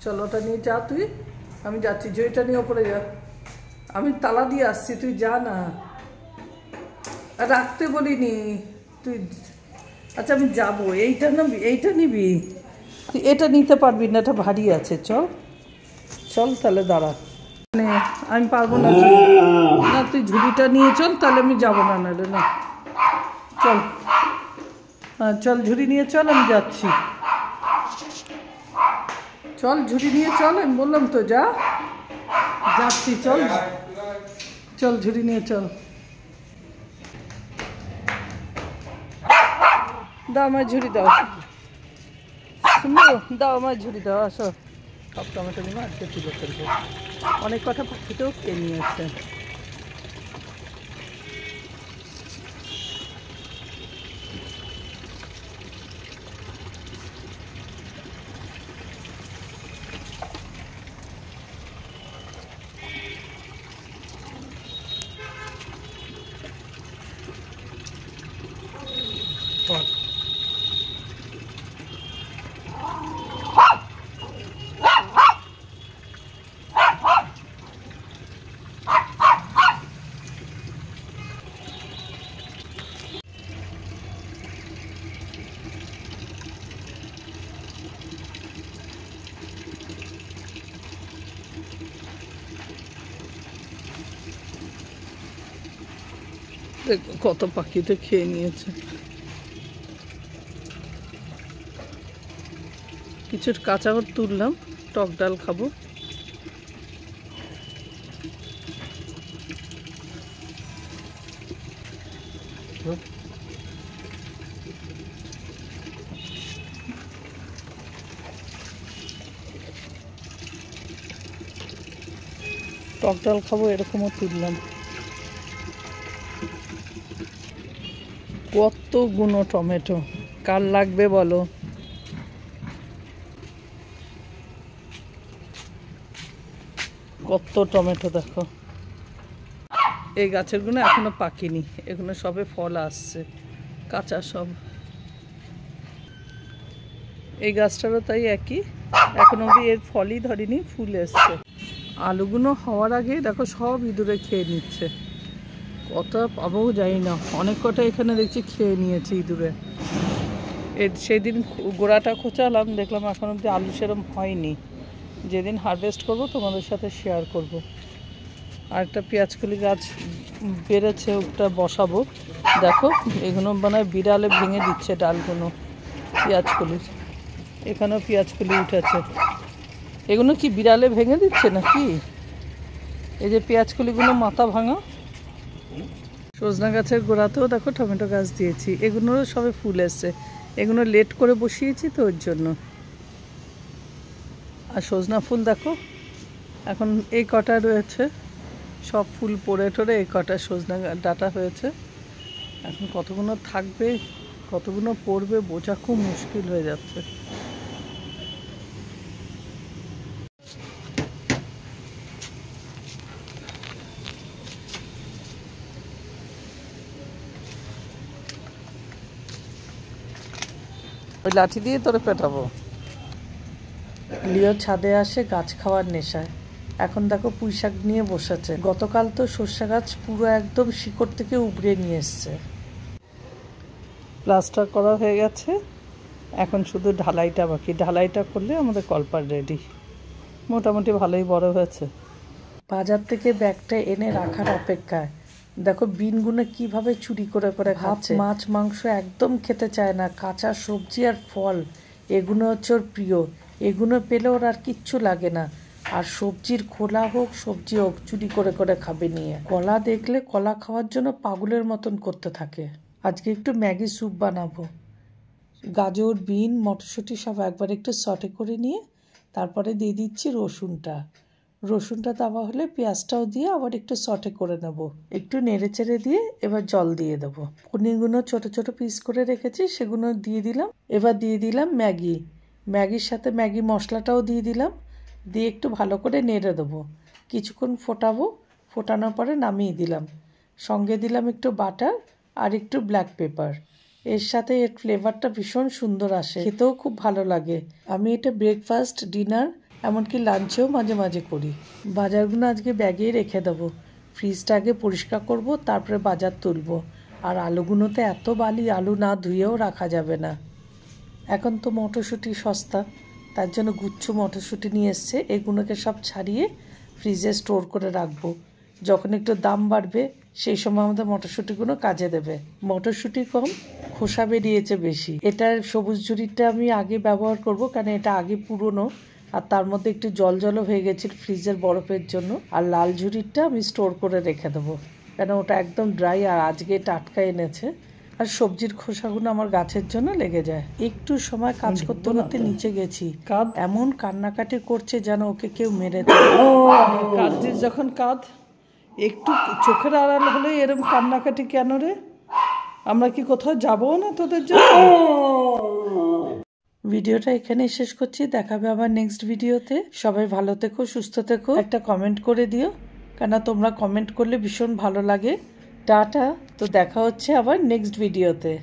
চল ওটা নিয়ে যা তুই, আমি যাচ্ছি। জয়টা নিয়ে ওপরে যা, আমি তালা দিয়ে আসছি, তুই যা না, রাখতে বলিনি তুই। আচ্ছা আমি যাবো, এইটা না, এইটা নিবি? তুই এটা নিতে পারবি না, এটা ভারী আছে। চল চল তাহলে, দাঁড়া। আমি পারবো না, না তুই ঝুড়িটা নিয়ে চল, তাহলে আমি যাবো না, নাহলে না। চল, হ্যাঁ চল, ঝুড়ি নিয়ে চল, আমি যাচ্ছি। চল ঝুড়ি নিয়ে চল, আমি বললাম তো যা, যাচ্ছি। চল চল, ঝুড়ি নিয়ে চল। দাও আমার ঝুড়ি, দাও শুনবো, দাও আমার ঝুড়ি দাও। আসো, সব টমেটো নিয়ে আজকে তুলে ফেলবো। অনেক কথা পাখিতেও খেয়ে নিয়েছে। দেখো কত পাখিতে খেয়ে নিয়েছে। কিছু কাঁচা তুললাম, টক ডাল খাবো। টক ডাল খাবো, এরকমও তুললাম। কতগুলো টমেটো, কার লাগবে বলো? কত টমেটো দেখো। এই গাছের গুলো এখনো পাকেনি, এগুলো সবে ফল আসছে, কাঁচা সব। এই গাছটারও তাই একই, এখন অব্দি এর ফলই ধরেনি, ফুল এসছে। আলুগুলো হওয়ার আগে দেখো সব ইঁদুরে খেয়ে নিচ্ছে। কত পাবো জানি না, অনেক কটা এখানে দেখছি খেয়ে নিয়েছে ইঁদুরে। সেদিন গোড়াটা খোঁচালাম, দেখলাম এখন অব্দি আলু সেরম হয়নি। যেদিন হারভেস্ট করব তোমাদের সাথে শেয়ার করব। আর একটা পেঁয়াজকলি গাছ বেড়েছে, ওটা বসাবো। দেখো এগুলো মানে বিড়ালে ভেঙে দিচ্ছে ডালগুলো পেঁয়াজকলির। এখানেও পেঁয়াজকলি উঠেছে, এগুলো কি বিড়ালে ভেঙে দিচ্ছে নাকি? এই যে পেঁয়াজকলিগুলো মাথা ভাঙা। সজনা গাছের গোড়াতেও দেখো টমেটো গাছ দিয়েছি, এগুলোরও সবে ফুল এসছে। এগুলো লেট করে বসিয়েছি তো ওর জন্য। আর সজনা ফুল দেখো এখন এই কটা রয়েছে, সব ফুল পড়ে টরে এই কটা সজনা ডাটা হয়েছে। এখন কতগুলো থাকবে, কতগুলো পড়বে বোঝা খুব মুশকিল হয়ে যাচ্ছে। ওই লাঠি দিয়ে তোরে পেটাবো। লিও ছাদে আসে গাছ খাওয়ার নেশায়। এখন দেখো পুঁই শাক নিয়ে বসেছে। গতকাল তো সর্ষে গাছ পুরো একদম শিকড় থেকে উবড়ে নিয়ে এসছে। প্লাস্টার করা হয়ে গেছে, এখন শুধু ঢালাইটা বাকি। ঢালাইটা করলে আমাদের কলপার রেডি। মোটামুটি ভালোই বড় হয়েছে। বাজার থেকে ব্যাগটা এনে রাখার অপেক্ষায় দেখো বিনগুলো কিভাবে চুরি করে করে খাচ্ছে। মাছ মাংস একদম খেতে চায় না, কাঁচা সবজি আর ফল এগুলো হচ্ছে ওর প্রিয়। এগুলো পেলে ওর আর কিচ্ছু লাগে না। আর সবজির খোলা হোক সবজি হোক চুরি করে করে খাবে নিয়ে। কলা দেখলে কলা খাওয়ার জন্য পাগলের মতন করতে থাকে। আজকে একটু ম্যাগি স্যুপ বানাবো। গাজর বিন মটরশুঁটি সব একবার একটু সটে করে নিয়ে তারপরে দিয়ে দিচ্ছি রসুনটা। রসুনটা দেওয়া হলে পেঁয়াজটাও দিয়ে আবার একটু সটে করে নেব। একটু নেড়ে চেড়ে দিয়ে এবার জল দিয়ে দেবো। পনিরগুলো ছোট ছোট পিস করে রেখেছি, সেগুলো দিয়ে দিলাম। এবার দিয়ে দিলাম ম্যাগি। ম্যাগির সাথে ম্যাগি মশলাটাও দিয়ে দিলাম, দিয়ে একটু ভালো করে নেড়ে দেবো। কিছুক্ষণ ফোটাবো, ফোটানোর পরে নামিয়ে দিলাম। সঙ্গে দিলাম একটু বাটার আর একটু ব্ল্যাক পেপার। এর সাথে এর ফ্লেভারটা ভীষণ সুন্দর আসে, খেতেও খুব ভালো লাগে। আমি এটা ব্রেকফাস্ট, ডিনার এমনকি লাঞ্চেও মাঝে মাঝে করি। বাজারগুলো আজকে ব্যাগেই রেখে দেবো। ফ্রিজটা আগে পরিষ্কার করব, তারপরে বাজার তুলব। আর আলুগুলোতে এত বালি, আলু না ধুয়েও রাখা যাবে না। এখন তো মটরশুঁটি সস্তা, তার জন্য গুচ্ছ মটরশুঁটি নিয়ে এসছে। এগুলোকে সব ছাড়িয়ে ফ্রিজে স্টোর করে রাখবো। যখন একটু দাম বাড়বে সেই সময় আমাদের মটরশুঁটিগুলো কাজে দেবে। মটরশুঁটি কম, খোসা বেরিয়েছে বেশি। এটার সবুজ ঝুড়িটা আমি আগে ব্যবহার করব, কারণ এটা আগে পুরনো আর তার মধ্যে একটু জল জলও হয়ে গেছে ফ্রিজের বরফের জন্য। আর লাল ঝুড়িটা আমি স্টোর করে রেখে দেবো, কেন ওটা একদম ড্রাই আর আজকে টাটকা এনেছে। আর সবজির খোসাগুলো আমার গাছের জন্য লেগে যায়। একটু সময় কাজ করতে করতে নিচে গেছি, এমন কান্নাকাটি করছে যেন ওকে কেউ মেরেছে। কাঁদছিস যখন কাঁদ, একটু চোখের আড়াল হলে এরকম কান্নাকাটি কেন রে? আমরা কি কোথাও যাবো না তোদের জন্য? ভিডিওটা এখানেই শেষ করছি, দেখাবে আবার নেক্সট ভিডিওতে। সবাই ভালো থেকো, সুস্থ থেকো। একটা কমেন্ট করে দিও, কেন তোমরা কমেন্ট করলে ভীষণ ভালো লাগে। টাটা। তো দেখা হচ্ছে আবার নেক্সট ভিডিওতে।